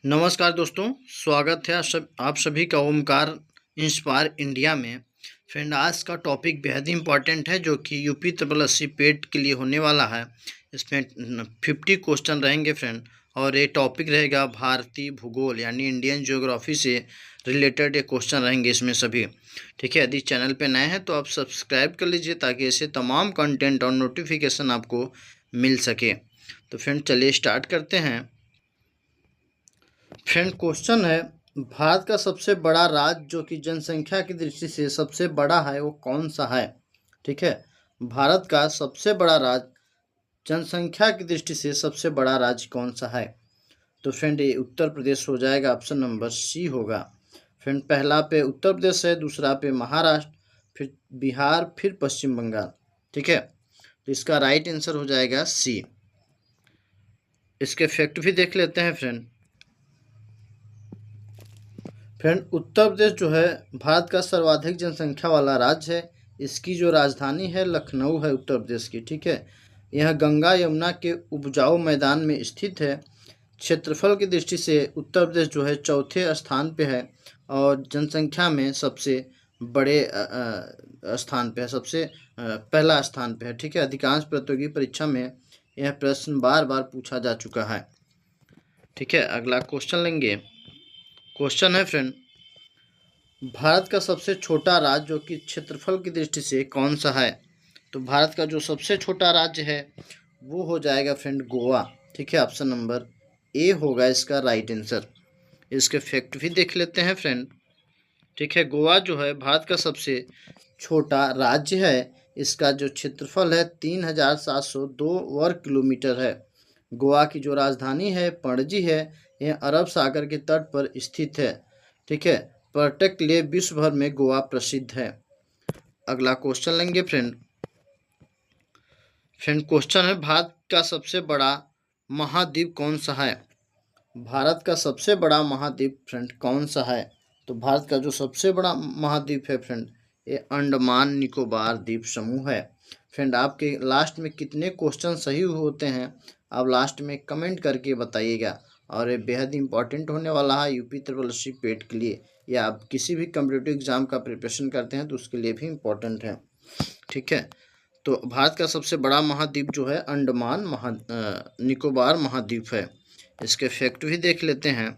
नमस्कार दोस्तों, स्वागत है आप सभी का ओमकार इंस्पायर इंडिया में। फ्रेंड, आज का टॉपिक बेहद ही इम्पॉर्टेंट है जो कि यूपी ट्रिपल एस सी पेट के लिए होने वाला है। इसमें 50 क्वेश्चन रहेंगे फ्रेंड, और ये टॉपिक रहेगा भारतीय भूगोल यानी इंडियन ज्योग्राफी से रिलेटेड ये क्वेश्चन रहेंगे इसमें सभी। ठीक है, यदि चैनल पे नए हैं तो आप सब्सक्राइब कर लीजिए ताकि ऐसे तमाम कंटेंट और नोटिफिकेशन आपको मिल सके। तो फ्रेंड चलिए स्टार्ट करते हैं। फ्रेंड, क्वेश्चन है, भारत का सबसे बड़ा राज्य जो कि जनसंख्या की दृष्टि से सबसे बड़ा है वो कौन सा है। ठीक है, भारत का सबसे बड़ा राज्य जनसंख्या की दृष्टि से सबसे बड़ा राज्य कौन सा है। तो फ्रेंड ये उत्तर प्रदेश हो जाएगा, ऑप्शन नंबर सी होगा। फ्रेंड, पहला पे उत्तर प्रदेश है, दूसरा पे महाराष्ट्र, फिर बिहार, फिर पश्चिम बंगाल। ठीक है, तो इसका राइट आंसर हो जाएगा सी। इसके फैक्ट भी देख लेते हैं फ्रेंड। उत्तर प्रदेश जो है भारत का सर्वाधिक जनसंख्या वाला राज्य है। इसकी जो राजधानी है लखनऊ है उत्तर प्रदेश की। ठीक है, यह गंगा यमुना के उपजाऊ मैदान में स्थित है। क्षेत्रफल की दृष्टि से उत्तर प्रदेश जो है चौथे स्थान पे है, और जनसंख्या में सबसे बड़े स्थान पे है, सबसे पहला स्थान पे है। ठीक है, अधिकांश प्रतियोगी परीक्षा में यह प्रश्न बार बार पूछा जा चुका है। ठीक है, अगला क्वेश्चन लेंगे। क्वेश्चन है फ्रेंड, भारत का सबसे छोटा राज्य जो कि क्षेत्रफल की दृष्टि से कौन सा है। तो भारत का जो सबसे छोटा राज्य है वो हो जाएगा फ्रेंड गोवा। ठीक है, ऑप्शन नंबर ए होगा इसका राइट आंसर। इसके फैक्ट भी देख लेते हैं फ्रेंड। ठीक है, गोवा जो है भारत का सबसे छोटा राज्य है। इसका जो क्षेत्रफल है 3702 वर्ग किलोमीटर है। गोवा की जो राजधानी है पणजी है। यह अरब सागर के तट पर स्थित है। ठीक है, पर्यटक के लिए विश्व भर में गोवा प्रसिद्ध है। अगला क्वेश्चन लेंगे फ्रेंड। क्वेश्चन है, भारत का सबसे बड़ा महाद्वीप कौन सा है। भारत का सबसे बड़ा महाद्वीप फ्रेंड कौन सा है। तो भारत का जो सबसे बड़ा महाद्वीप है फ्रेंड ये अंडमान निकोबार द्वीप समूह है। फ्रेंड, आपके लास्ट में कितने क्वेश्चन सही होते हैं आप लास्ट में कमेंट करके बताइएगा, और ये बेहद इंपॉर्टेंट होने वाला है यूपी ट्रिपल एस सी पेट के लिए, या आप किसी भी कम्पिटिटिव एग्जाम का प्रिपरेशन करते हैं तो उसके लिए भी इम्पोर्टेंट है। ठीक है, तो भारत का सबसे बड़ा महाद्वीप जो है अंडमान निकोबार महाद्वीप है। इसके फैक्ट भी देख लेते हैं।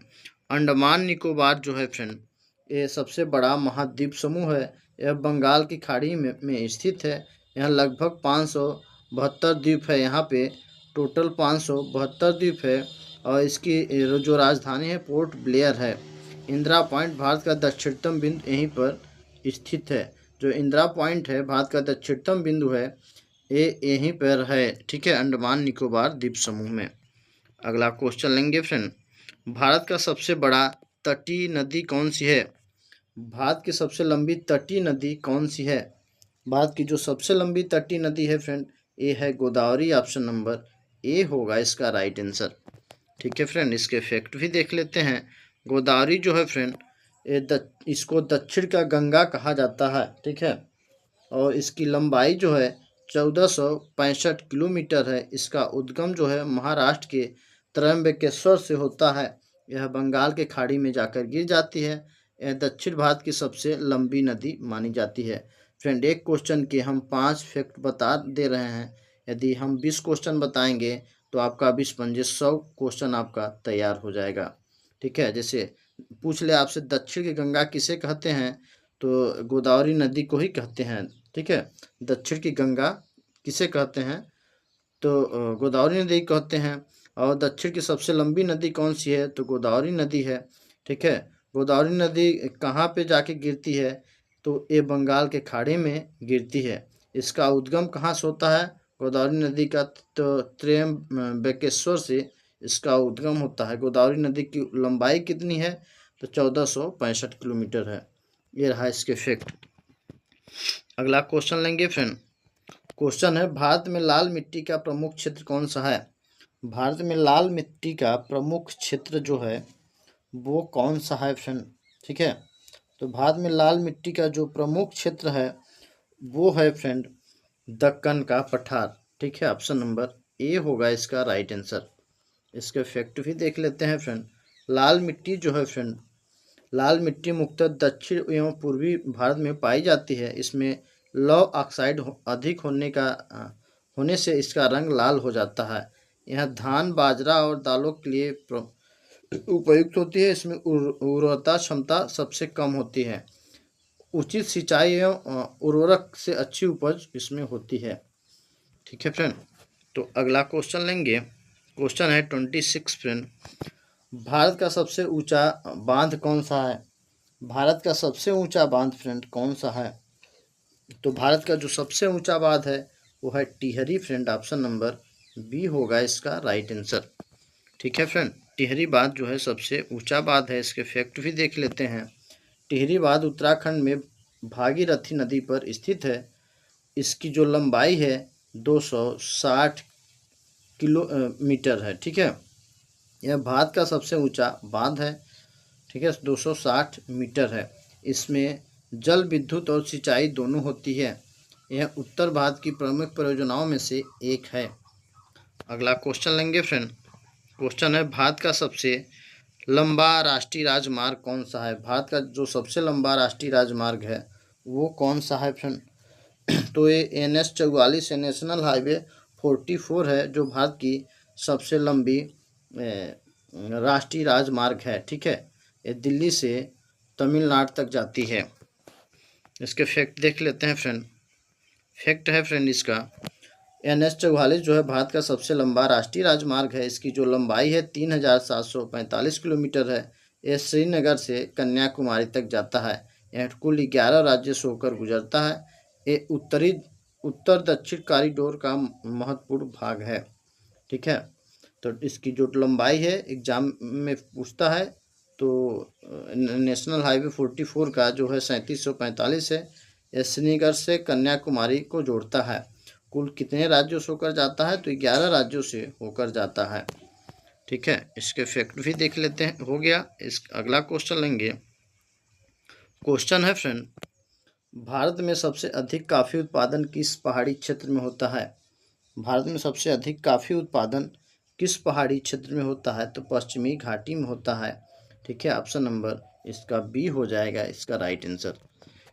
अंडमान निकोबार जो है फ्रेंड ये सबसे बड़ा महाद्वीप समूह है। यह बंगाल की खाड़ी में स्थित है। यहाँ लगभग 572 द्वीप है। यहाँ पे टोटल 572 द्वीप है, और इसकी जो राजधानी है पोर्ट ब्लेयर है। इंदिरा पॉइंट भारत का दक्षिणतम बिंदु यहीं पर स्थित है। जो इंदिरा पॉइंट है भारत का दक्षिणतम बिंदु है ये यहीं पर है। ठीक है, अंडमान निकोबार द्वीप समूह में। अगला क्वेश्चन लेंगे फ्रेंड, भारत का सबसे बड़ा तटीय नदी कौन सी है। भारत की सबसे लंबी तटीय नदी कौन सी है। भारत की जो सबसे लंबी तटीय नदी है फ्रेंड ये है गोदावरी। ऑप्शन नंबर ए होगा इसका राइट आंसर। ठीक है फ्रेंड, इसके फैक्ट भी देख लेते हैं। गोदावरी जो है फ्रेंड इसको दक्षिण का गंगा कहा जाता है। ठीक है, और इसकी लंबाई जो है 1465 किलोमीटर है। इसका उद्गम जो है महाराष्ट्र के त्र्यंबकेश्वर से होता है। यह बंगाल के खाड़ी में जाकर गिर जाती है। यह दक्षिण भारत की सबसे लंबी नदी मानी जाती है। फ्रेंड, एक क्वेश्चन के हम 5 फैक्ट बता दे रहे हैं। यदि हम 20 क्वेश्चन बताएंगे तो आपका 20 100 क्वेश्चन आपका तैयार हो जाएगा। ठीक है, जैसे पूछ ले आपसे दक्षिण की गंगा किसे कहते हैं, तो गोदावरी नदी को ही कहते हैं। ठीक है, दक्षिण की गंगा किसे कहते हैं, तो गोदावरी नदी कहते हैं। और दक्षिण की सबसे लंबी नदी कौन सी है, तो गोदावरी नदी है। ठीक है, गोदावरी नदी कहाँ पे जाके गिरती है, तो ये बंगाल के खाड़ी में गिरती है। इसका उद्गम कहाँ से होता है गोदावरी नदी का, तो त्र्यंबकेश्वर से इसका उद्गम होता है। गोदावरी नदी की लंबाई कितनी है, तो 1465 किलोमीटर है। ये रहा इसके फैक्ट। अगला क्वेश्चन लेंगे फ्रेंड। क्वेश्चन है, भारत में लाल मिट्टी का प्रमुख क्षेत्र कौन सा है। भारत में लाल मिट्टी का प्रमुख क्षेत्र जो है वो कौन सा है फ्रेंड। ठीक है, तो भारत में लाल मिट्टी का जो प्रमुख क्षेत्र है वो है फ्रेंड दक्कन का पठार। ठीक है, ऑप्शन नंबर ए होगा इसका राइट आंसर। इसके फैक्ट भी देख लेते हैं फ्रेंड। लाल मिट्टी जो है फ्रेंड, लाल मिट्टी मुख्यतः दक्षिण एवं पूर्वी भारत में पाई जाती है। इसमें लौह ऑक्साइड अधिक होने से इसका रंग लाल हो जाता है। यह धान, बाजरा और दालों के लिए उपयुक्त होती है। इसमें उर्वरता क्षमता सबसे कम होती है। उचित सिंचाई एवं उर्वरक से अच्छी उपज इसमें होती है। ठीक है फ्रेंड। तो अगला क्वेश्चन लेंगे। क्वेश्चन है 26 फ्रेंड। भारत का सबसे ऊंचा बांध कौन सा है? भारत का सबसे ऊंचा बांध फ्रेंड कौन सा है? तो भारत का जो सबसे ऊंचा बांध है वो है टिहरी फ्रेंड। ऑप्शन नंबर बी होगा इसका राइट आंसर। ठीक है फ्रेंड। टिहरी बांध जो है सबसे ऊंचा बांध है। इसके फैक्ट भी देख लेते हैं। टिहरी बांध उत्तराखंड में भागीरथी नदी पर स्थित है। इसकी जो लंबाई है 260 किलोमीटर है। ठीक है, यह भारत का सबसे ऊंचा बांध है। ठीक है, 260 मीटर है। इसमें जल विद्युत और सिंचाई दोनों होती है। यह उत्तर भारत की प्रमुख परियोजनाओं में से एक है। अगला क्वेश्चन लेंगे फ्रेंड। क्वेश्चन है भारत का सबसे लंबा राष्ट्रीय राजमार्ग कौन सा है? भारत का जो सबसे लंबा राष्ट्रीय राजमार्ग है वो कौन सा है फ्रेंड? तो ये NH-44 है, नेशनल हाईवे 44 है, जो भारत की सबसे लंबी राष्ट्रीय राजमार्ग है। ठीक है, ये दिल्ली से तमिलनाडु तक जाती है। इसके फैक्ट देख लेते हैं फ्रेंड। फैक्ट है फ्रेंड इसका, NH-44 जो है भारत का सबसे लंबा राष्ट्रीय राजमार्ग है। इसकी जो लंबाई है 3745 किलोमीटर है। यह श्रीनगर से कन्याकुमारी तक जाता है। यह कुल 11 राज्यों से होकर गुजरता है। ये उत्तर दक्षिण कॉरिडोर का महत्वपूर्ण भाग है। ठीक है, तो इसकी जो लंबाई है एग्जाम में पूछता है, तो नेशनल हाईवे 44 का जो है 3745 है। यह श्रीनगर से कन्याकुमारी को जोड़ता है। कुल कितने राज्यों से होकर जाता है? तो 11 राज्यों से होकर जाता है। ठीक है, इसके फैक्ट भी देख लेते हैं। हो गया। इस अगला क्वेश्चन लेंगे। क्वेश्चन है फ्रेंड, भारत में सबसे अधिक कॉफ़ी उत्पादन किस पहाड़ी क्षेत्र में होता है? भारत में सबसे अधिक कॉफ़ी उत्पादन किस पहाड़ी क्षेत्र में होता है? तो पश्चिमी घाटी में होता है। ठीक है, ऑप्शन नंबर इसका बी हो जाएगा इसका राइट आंसर।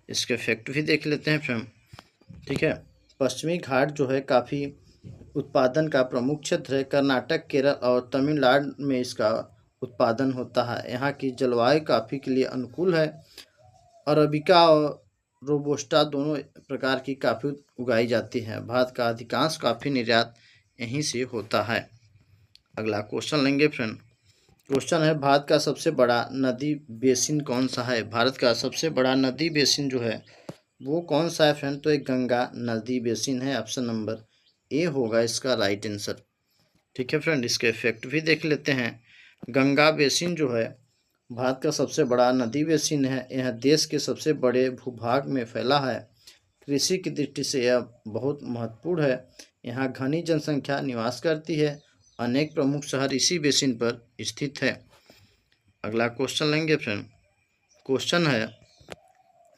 इसके फैक्ट भी देख लेते हैं फ्रेंड। ठीक है, पश्चिमी घाट जो है कॉफ़ी उत्पादन का प्रमुख क्षेत्र है। कर्नाटक, केरल और तमिलनाडु में इसका उत्पादन होता है। यहाँ की जलवायु कॉफ़ी के लिए अनुकूल है। अरबिका और रोबोस्टा दोनों प्रकार की कॉफ़ी उगाई जाती है। भारत का अधिकांश कॉफ़ी निर्यात यहीं से होता है। अगला क्वेश्चन लेंगे फ्रेंड। क्वेश्चन है भारत का सबसे बड़ा नदी बेसिन कौन सा है? भारत का सबसे बड़ा नदी बेसिन जो है वो कौन सा है फ्रेंड? तो एक गंगा नदी बेसिन है। ऑप्शन नंबर ए होगा इसका राइट आंसर। ठीक है फ्रेंड, इसके इफेक्ट भी देख लेते हैं। गंगा बेसिन जो है भारत का सबसे बड़ा नदी बेसिन है। यह देश के सबसे बड़े भूभाग में फैला है। कृषि की दृष्टि से यह बहुत महत्वपूर्ण है। यहाँ घनी जनसंख्या निवास करती है। अनेक प्रमुख शहर इसी बेसिन पर स्थित है। अगला क्वेश्चन लेंगे फ्रेंड। क्वेश्चन है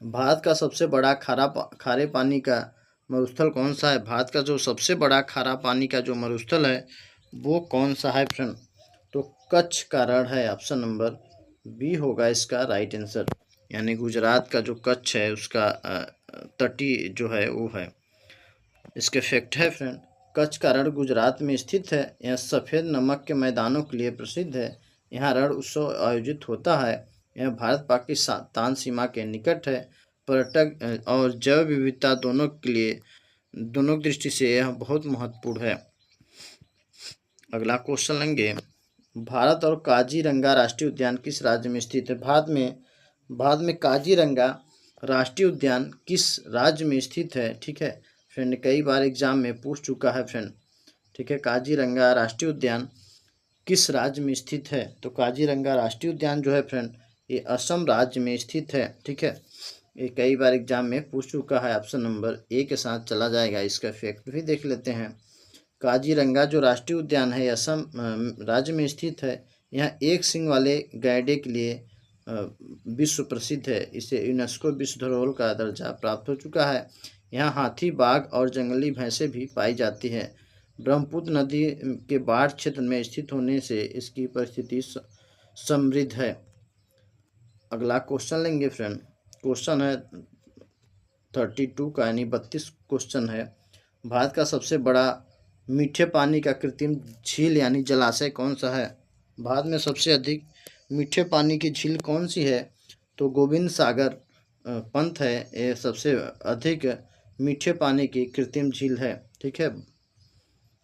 भारत का सबसे बड़ा खारे पानी का मरुस्थल कौन सा है? भारत का जो सबसे बड़ा खारा पानी का जो मरुस्थल है वो कौन सा है फ्रेंड? तो कच्छ का रण है। ऑप्शन नंबर बी होगा इसका राइट आंसर। यानी गुजरात का जो कच्छ है उसका तटीय जो है वो है। इसके फैक्ट है फ्रेंड, कच्छ का रण गुजरात में स्थित है। यह सफ़ेद नमक के मैदानों के लिए प्रसिद्ध है। यहाँ रण उत्सव आयोजित होता है। यह भारत पाकिस्तान सीमा के निकट है। पर्यटक और जैव विविधता दोनों दृष्टि से यह बहुत महत्वपूर्ण है। अगला क्वेश्चन लेंगे। भारत और काजीरंगा राष्ट्रीय उद्यान किस राज्य में स्थित है? भारत में काजीरंगा राष्ट्रीय उद्यान किस राज्य में स्थित है? ठीक है फ्रेंड, कई बार एग्जाम में पूछ चुका है फ्रेंड। ठीक है, काजीरंगा राष्ट्रीय उद्यान किस राज्य में स्थित है? तो काजीरंगा राष्ट्रीय उद्यान जो है फ्रेंड ये असम राज्य में स्थित है। ठीक है, ये कई बार एग्जाम में पूछ चुका है। ऑप्शन नंबर ए के साथ चला जाएगा। इसका फैक्ट भी देख लेते हैं। काजीरंगा जो राष्ट्रीय उद्यान है असम राज्य में स्थित है। यहाँ एक सींग वाले गैंडे के लिए विश्व प्रसिद्ध है। इसे यूनेस्को विश्व धरोहर का दर्जा प्राप्त हो चुका है। यहाँ हाथी, बाघ और जंगली भैंसें भी पाई जाती हैं। ब्रह्मपुत्र नदी के बाढ़ क्षेत्र में स्थित होने से इसकी परिस्थिति समृद्ध है। अगला क्वेश्चन लेंगे फ्रेंड। क्वेश्चन है 32 का, यानी 32 क्वेश्चन है। भारत का सबसे बड़ा मीठे पानी का कृत्रिम झील यानी जलाशय कौन सा है? भारत में सबसे अधिक मीठे पानी की झील कौन सी है? तो गोविंद सागर पंत है, ये सबसे अधिक मीठे पानी की कृत्रिम झील है। ठीक है,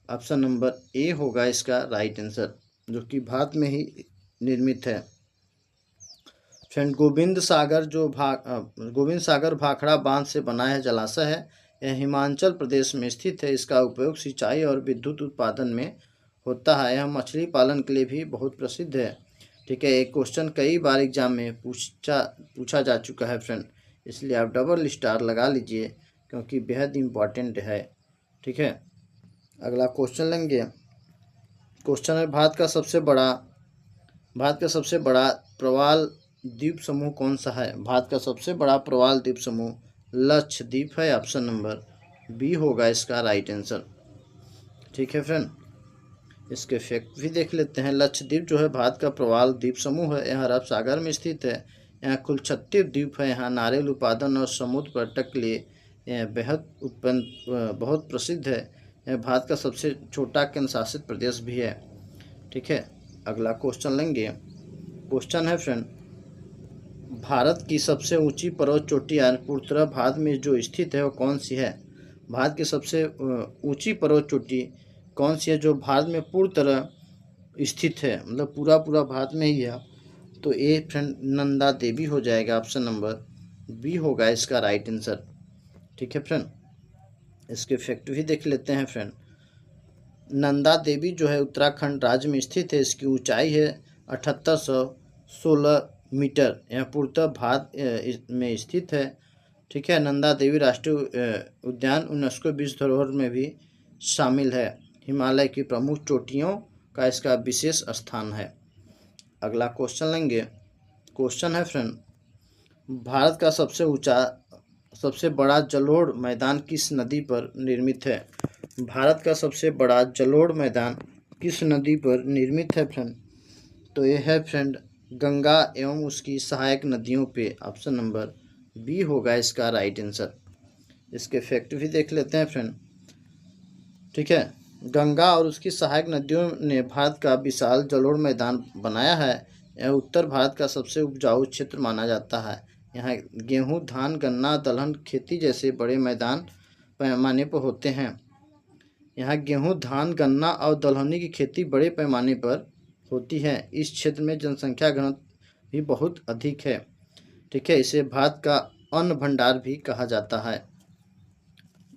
ऑप्शन नंबर ए होगा इसका राइट आंसर, जो कि भारत में ही निर्मित है। फ्रेंड, गोविंद सागर भाखड़ा बांध से बना है जलाशय है। यह हिमाचल प्रदेश में स्थित है। इसका उपयोग सिंचाई और विद्युत उत्पादन में होता है। यह मछली पालन के लिए भी बहुत प्रसिद्ध है। ठीक है, एक क्वेश्चन कई बार एग्जाम में पूछा जा चुका है फ्रेंड, इसलिए आप डबल स्टार लगा लीजिए क्योंकि बेहद इम्पॉर्टेंट है। ठीक है, अगला क्वेश्चन लेंगे। क्वेश्चन है भारत का सबसे बड़ा प्रवाल द्वीप समूह कौन सा है? भारत का सबसे बड़ा प्रवाल द्वीप समूह लक्षद्वीप है। ऑप्शन नंबर बी होगा इसका राइट आंसर। ठीक है फ्रेंड, इसके फैक्ट भी देख लेते हैं। लक्षद्वीप जो है भारत का प्रवाल द्वीप समूह है। यह अरब सागर में स्थित है। यहाँ कुल 36 द्वीप है। यहाँ नारियल उत्पादन और समुद्र पर्यटक के लिए यह बहुत प्रसिद्ध है। यह भारत का सबसे छोटा केंद्र शासित प्रदेश भी है। ठीक है, अगला क्वेश्चन लेंगे। क्वेश्चन है फ्रेंड, भारत की सबसे ऊंची पर्वत चोटी पूर्वोत्तर भारत में जो स्थित है वो कौन सी है? भारत की सबसे ऊंची पर्वत चोटी कौन सी है जो भारत में पूर्वोत्तर स्थित है, मतलब पूरा भारत में ही है? तो ए फ्रेंड नंदा देवी हो जाएगा। ऑप्शन नंबर बी होगा इसका राइट आंसर। ठीक है फ्रेंड, इसके फैक्ट भी देख लेते हैं फ्रेंड। नंदा देवी जो है उत्तराखंड राज्य में स्थित है। इसकी ऊंचाई है 7816 मीटर। यह पूर्वोत्तर भारत में स्थित है। ठीक है, नंदा देवी राष्ट्रीय उद्यान यूनेस्को विश्व धरोहर में भी शामिल है। हिमालय की प्रमुख चोटियों का इसका विशेष स्थान है। अगला क्वेश्चन लेंगे। क्वेश्चन है फ्रेंड, भारत का सबसे बड़ा जलोढ़ मैदान किस नदी पर निर्मित है? भारत का सबसे बड़ा जलोढ़ मैदान किस नदी पर निर्मित है फ्रेंड? तो ये है फ्रेंड गंगा एवं उसकी सहायक नदियों पे। ऑप्शन नंबर बी होगा इसका राइट आंसर। इसके फैक्ट भी देख लेते हैं फ्रेंड। ठीक है, गंगा और उसकी सहायक नदियों ने भारत का विशाल जलोढ़ मैदान बनाया है। यह उत्तर भारत का सबसे उपजाऊ क्षेत्र माना जाता है। यहाँ गेहूँ, धान, गन्ना, दलहन खेती जैसे बड़े मैदान पैमाने पर होते हैं। यहाँ गेहूँ, धान, गन्ना और दलहनी की खेती बड़े पैमाने पर होती है। इस क्षेत्र में जनसंख्या घनत्व भी बहुत अधिक है। ठीक है, इसे भारत का अन्न भंडार भी कहा जाता है।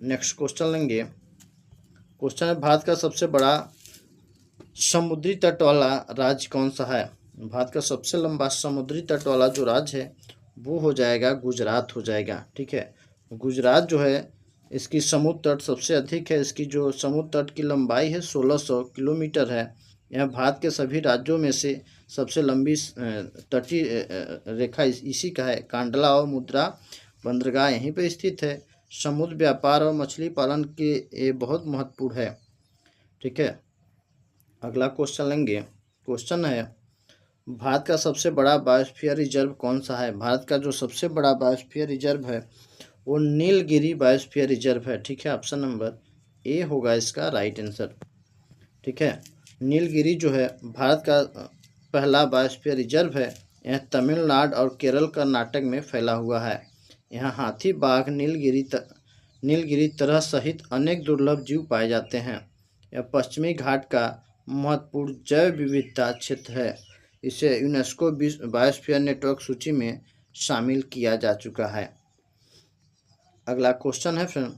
नेक्स्ट क्वेश्चन लेंगे। क्वेश्चन है भारत का सबसे बड़ा समुद्री तट वाला राज्य कौन सा है? भारत का सबसे लंबा समुद्री तट वाला जो राज्य है वो हो जाएगा गुजरात हो जाएगा। ठीक है, गुजरात जो है इसकी समुद्र तट सबसे अधिक है। इसकी जो समुद्र तट की लंबाई है 1600 किलोमीटर है। यह भारत के सभी राज्यों में से सबसे लंबी तटीय रेखा इसी का है। कांडला और मुद्रा बंदरगाह यहीं पर स्थित है। समुद्र व्यापार और मछली पालन के ये बहुत महत्वपूर्ण है। ठीक है, अगला क्वेश्चन लेंगे। क्वेश्चन है भारत का सबसे बड़ा बायोस्फीयर रिजर्व कौन सा है? भारत का जो सबसे बड़ा बायोस्फीयर रिजर्व है वो नीलगिरी बायोस्फीयर रिजर्व है। ठीक है, ऑप्शन नंबर ए होगा इसका राइट आंसर। ठीक है, नीलगिरी जो है भारत का पहला बायोस्फीयर रिजर्व है। यह तमिलनाडु और केरल कर्नाटक में फैला हुआ है। यहाँ हाथी, बाघ, नीलगिरी तरह सहित अनेक दुर्लभ जीव पाए जाते हैं। यह पश्चिमी घाट का महत्वपूर्ण जैव विविधता क्षेत्र है। इसे यूनेस्को विश्व बायोस्फीयर नेटवर्क सूची में शामिल किया जा चुका है। अगला क्वेश्चन है फ्रेंड,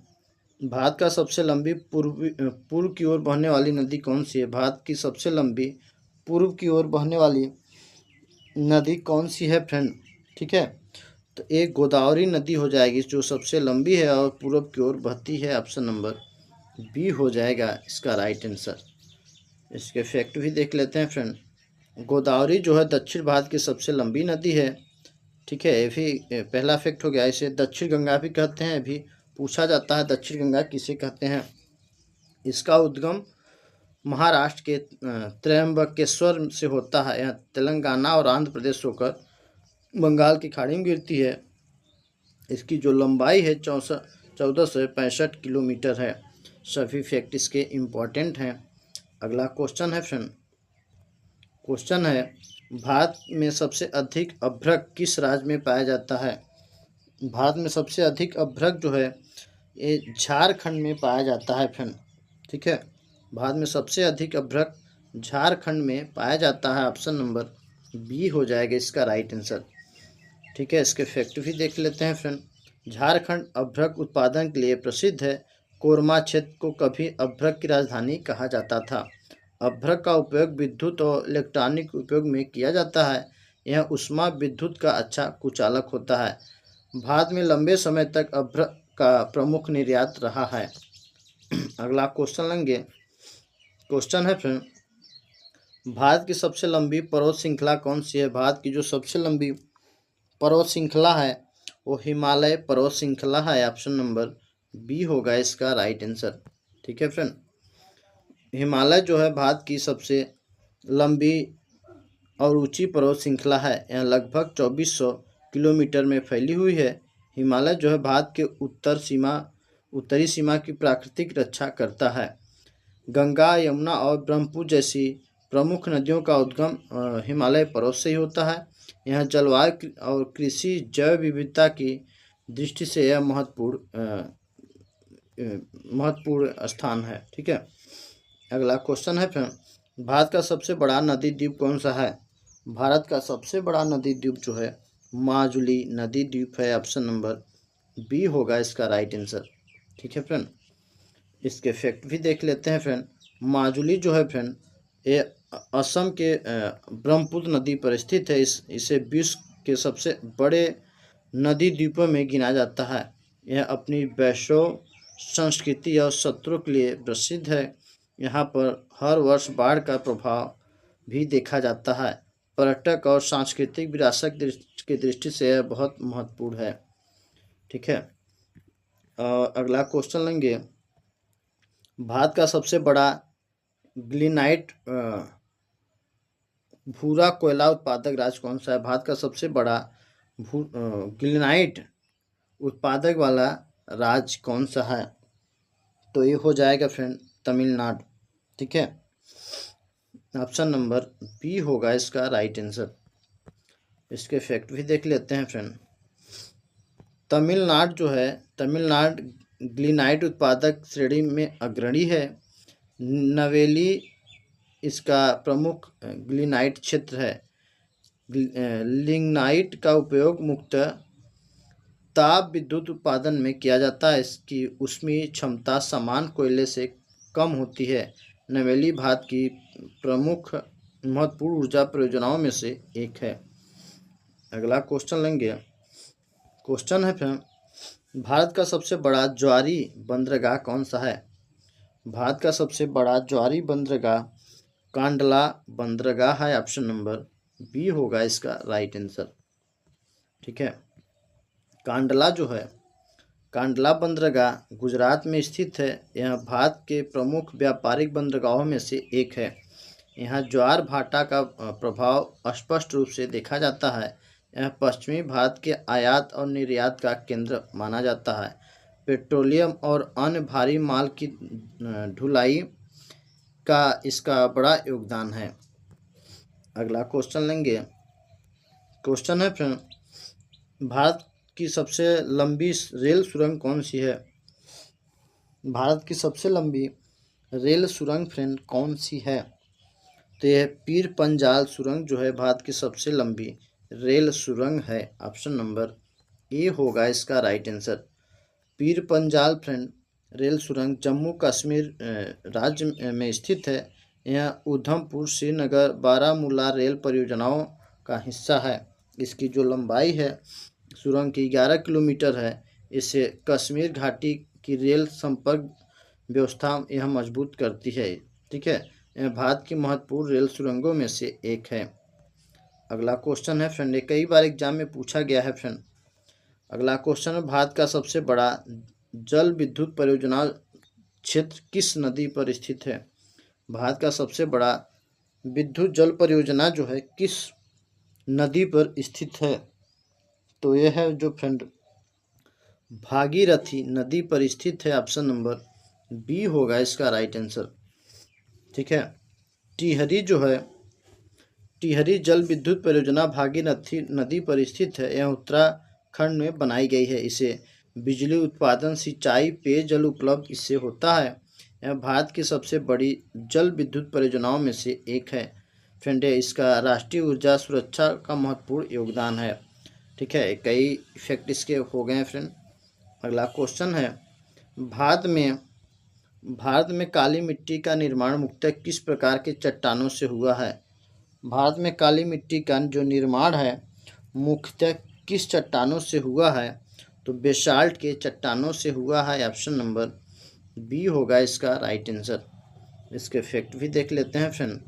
भारत का सबसे लंबी पूर्व की ओर बहने वाली नदी कौन सी है? भारत की सबसे लंबी पूर्व की ओर बहने वाली नदी कौन सी है फ्रेंड? ठीक है, तो एक गोदावरी नदी हो जाएगी जो सबसे लंबी है और पूर्व की ओर बहती है। ऑप्शन नंबर बी हो जाएगा इसका राइट आंसर। इसके फैक्ट भी देख लेते हैं फ्रेंड। गोदावरी जो है दक्षिण भारत की सबसे लंबी नदी है। ठीक है, ये भी पहला फैक्ट हो गया। इसे दक्षिण गंगा भी कहते हैं। अभी पूछा जाता है दक्षिण गंगा किसे कहते हैं। इसका उद्गम महाराष्ट्र के त्र्यंबकेश्वर से होता है। यह तेलंगाना और आंध्र प्रदेश होकर बंगाल की खाड़ी में गिरती है। इसकी जो लंबाई है 1465 किलोमीटर है। सभी फैक्ट इसके इम्पॉर्टेंट हैं। अगला क्वेश्चन है फ्रेंड, क्वेश्चन है भारत में सबसे अधिक अभ्रक किस राज्य में पाया जाता है। भारत में सबसे अधिक अभ्रक जो है ये झारखंड में पाया जाता है फ्रेंड। ठीक है, भारत में सबसे अधिक अभ्रक झारखंड में पाया जाता है। ऑप्शन नंबर बी हो जाएगा इसका राइट आंसर। ठीक है, इसके फैक्ट भी देख लेते हैं फ्रेंड। झारखंड अभ्रक उत्पादन के लिए प्रसिद्ध है। कोरमा क्षेत्र को कभी अभ्रक की राजधानी कहा जाता था। अभ्रक का उपयोग विद्युत और इलेक्ट्रॉनिक उपयोग में किया जाता है। यह ऊष्मा विद्युत का अच्छा कुचालक होता है। भारत में लंबे समय तक अभ्रक का प्रमुख निर्यात रहा है। अगला क्वेश्चन लेंगे। क्वेश्चन है फ्रेंड, भारत की सबसे लंबी पर्वत श्रृंखला कौन सी है। भारत की जो सबसे लंबी पर्वत श्रृंखला है वो हिमालय पर्वत श्रृंखला है। ऑप्शन नंबर बी होगा इसका राइट आंसर। ठीक है फ्रेंड, हिमालय जो है भारत की सबसे लंबी और ऊंची पर्वत श्रृंखला है। यह लगभग 2400 किलोमीटर में फैली हुई है। हिमालय जो है भारत के उत्तरी सीमा की प्राकृतिक रक्षा करता है। गंगा, यमुना और ब्रह्मपुत्र जैसी प्रमुख नदियों का उद्गम हिमालय पर्वत से ही होता है। यह जलवायु और कृषि जैव विविधता की दृष्टि से यह महत्वपूर्ण स्थान है। ठीक है, अगला क्वेश्चन है फिर, भारत का सबसे बड़ा नदी द्वीप कौन सा है। भारत का सबसे बड़ा नदी द्वीप जो है माजुली नदी द्वीप है। ऑप्शन नंबर बी होगा इसका राइट आंसर। ठीक है फ्रेंड, इसके फैक्ट भी देख लेते हैं फ्रेंड। माजुली जो है फ्रेंड ये असम के ब्रह्मपुत्र नदी पर स्थित है। इसे विश्व के सबसे बड़े नदी द्वीपों में गिना जाता है। यह अपनी वैष्णव संस्कृति और सत्रों के लिए प्रसिद्ध है। यहाँ पर हर वर्ष बाढ़ का प्रभाव भी देखा जाता है। पर्यटक और सांस्कृतिक विरासत की दृष्टि से यह बहुत महत्वपूर्ण है। ठीक है, अगला क्वेश्चन लेंगे। भारत का सबसे बड़ा ग्लिनाइट भूरा कोयला उत्पादक राज्य कौन सा है। भारत का सबसे बड़ा ग्लिनाइट उत्पादक वाला राज्य कौन सा है। तो ये हो जाएगा फ्रेंड तमिलनाडु। ठीक है, ऑप्शन नंबर बी होगा इसका राइट आंसर। इसके फैक्ट भी देख लेते हैं फ्रेंड। तमिलनाडु जो है तमिलनाडु ग्लिनाइट उत्पादक श्रेणी में अग्रणी है। नवेली इसका प्रमुख ग्लिनाइट क्षेत्र है। लिग्नाइट का उपयोग मुख्यतः ताप विद्युत उत्पादन में किया जाता है। इसकी ऊष्मीय क्षमता समान कोयले से कम होती है। नवेली भारत की प्रमुख महत्वपूर्ण ऊर्जा परियोजनाओं में से एक है। अगला क्वेश्चन लेंगे। क्वेश्चन है फिर, भारत का सबसे बड़ा ज्वारी बंदरगाह कौन सा है। भारत का सबसे बड़ा ज्वारी बंदरगाह कांडला बंदरगाह है। ऑप्शन नंबर बी होगा इसका राइट आंसर। ठीक है, कांडला जो है कांडला बंदरगाह गुजरात में स्थित है। यह भारत के प्रमुख व्यापारिक बंदरगाहों में से एक है। यहाँ ज्वार भाटा का प्रभाव स्पष्ट रूप से देखा जाता है। यह पश्चिमी भारत के आयात और निर्यात का केंद्र माना जाता है। पेट्रोलियम और अन्य भारी माल की ढुलाई का इसका बड़ा योगदान है। अगला क्वेश्चन लेंगे। क्वेश्चन है फ्रेंड, भारत की सबसे लंबी रेल सुरंग कौन सी है। भारत की सबसे लंबी रेल सुरंग फ्रेंड कौन सी है। तो यह पीर पंजाल सुरंग जो है भारत की सबसे लंबी रेल सुरंग है। ऑप्शन नंबर ए होगा इसका right answer. Pir Panjal friend rail सुरंग जम्मू कश्मीर राज्य में स्थित है। यह उधमपुर श्रीनगर बारामूला रेल परियोजनाओं का हिस्सा है। इसकी जो लंबाई है सुरंग की 11 किलोमीटर है। इसे कश्मीर घाटी की रेल संपर्क व्यवस्था यह मजबूत करती है। ठीक है, यह भारत की महत्वपूर्ण रेल सुरंगों में से एक है। अगला क्वेश्चन है फ्रेंड, कई बार एग्जाम में पूछा गया है फ्रेंड। अगला क्वेश्चन है, भारत का सबसे बड़ा जल विद्युत परियोजना क्षेत्र किस नदी पर स्थित है। भारत का सबसे बड़ा विद्युत जल परियोजना जो है किस नदी पर स्थित है? तो यह है जो फ्रेंड भागीरथी नदी पर स्थित है। ऑप्शन नंबर बी होगा इसका राइट आंसर। ठीक है। टिहरी जो है, टिहरी जल विद्युत परियोजना भागीरथी नदी पर स्थित है। यह उत्तराखंड में बनाई गई है। इसे बिजली उत्पादन, सिंचाई, पेयजल उपलब्ध इससे होता है। यह भारत की सबसे बड़ी जल विद्युत परियोजनाओं में से एक है। फ्रेंड, इसका राष्ट्रीय ऊर्जा सुरक्षा का महत्वपूर्ण योगदान है। ठीक है, कई इफेक्ट इसके हो गए हैं फ्रेंड। अगला क्वेश्चन है, भारत में काली मिट्टी का निर्माण मुख्यतः किस प्रकार के चट्टानों से हुआ है? भारत में काली मिट्टी का जो निर्माण है मुख्यतः किस चट्टानों से हुआ है? तो बेसाल्ट के चट्टानों से हुआ है। ऑप्शन नंबर बी होगा इसका राइट आंसर। इसके फैक्ट भी देख लेते हैं फ्रेंड।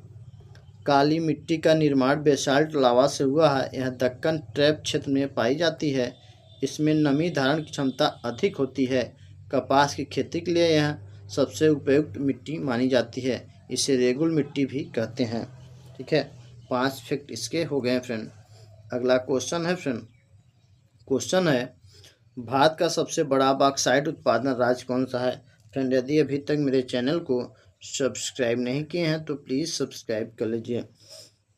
काली मिट्टी का निर्माण बेसाल्ट लावा से हुआ है। यह दक्कन ट्रैप क्षेत्र में पाई जाती है। इसमें नमी धारण की क्षमता अधिक होती है। कपास की खेती के लिए यह सबसे उपयुक्त मिट्टी मानी जाती है। इसे रेगुल मिट्टी भी कहते हैं। ठीक है, 5 फैक्ट इसके हो गए फ्रेंड। अगला क्वेश्चन है फ्रेंड, क्वेश्चन है भारत का सबसे बड़ा बॉक्साइट उत्पादन राज्य कौन सा है? फ्रेंड, यदि अभी तक मेरे चैनल को सब्सक्राइब नहीं किए हैं तो प्लीज़ सब्सक्राइब कर लीजिए।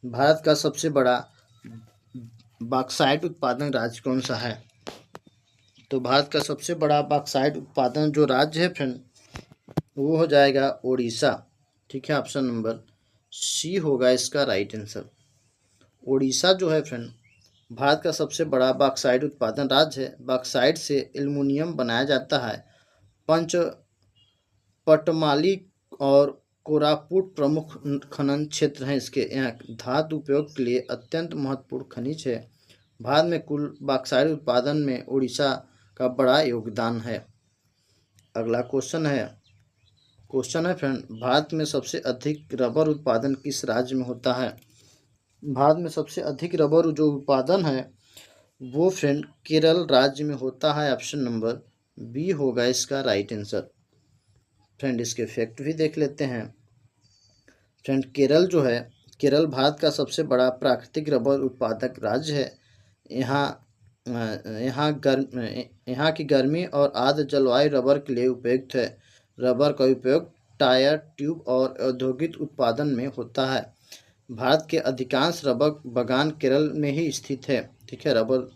भारत का सबसे बड़ा बॉक्साइट उत्पादन राज्य कौन सा है? तो भारत का सबसे बड़ा बॉक्साइट उत्पादन जो राज्य है फ्रेंड वो हो जाएगा उड़ीसा। ठीक है, ऑप्शन नंबर सी होगा इसका राइट आंसर। उड़ीसा जो है फ्रेंड भारत का सबसे बड़ा बॉक्साइट उत्पादन राज्य है। बॉक्साइट से एल्युमिनियम बनाया जाता है। पंचपटमाली और कोरापुट प्रमुख खनन क्षेत्र हैं इसके। यहाँ धातु उपयोग के लिए अत्यंत महत्वपूर्ण खनिज है। भारत में कुल बॉक्साइट उत्पादन में उड़ीसा का बड़ा योगदान है। अगला क्वेश्चन है फ्रेंड, भारत में सबसे अधिक रबर उत्पादन किस राज्य में होता है? भारत में सबसे अधिक रबर जो उत्पादन है वो फ्रेंड केरल राज्य में होता है। ऑप्शन नंबर बी होगा इसका राइट आंसर। फ्रेंड, इसके फैक्ट भी देख लेते हैं। फ्रेंड, केरल जो है, केरल भारत का सबसे बड़ा प्राकृतिक रबर उत्पादक राज्य है। यहाँ की गर्मी और आर्द्र जलवायु रबर के लिए उपयुक्त है। रबर का उपयोग टायर, ट्यूब और औद्योगिक उत्पादन में होता है। भारत के अधिकांश रबर बागान केरल में ही स्थित है। ठीक है, रबर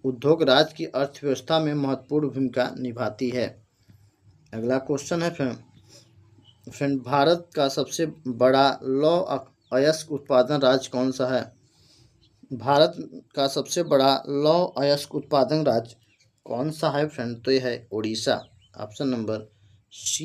उद्योग राज्य की अर्थव्यवस्था में महत्वपूर्ण भूमिका निभाती है। अगला क्वेश्चन है फ्रेंड, भारत का सबसे बड़ा लौह अयस्क उत्पादन राज्य कौन सा है? भारत का सबसे बड़ा लौह अयस्क उत्पादन राज्य कौन सा है फ्रेंड? तो यह है उड़ीसा। Option number C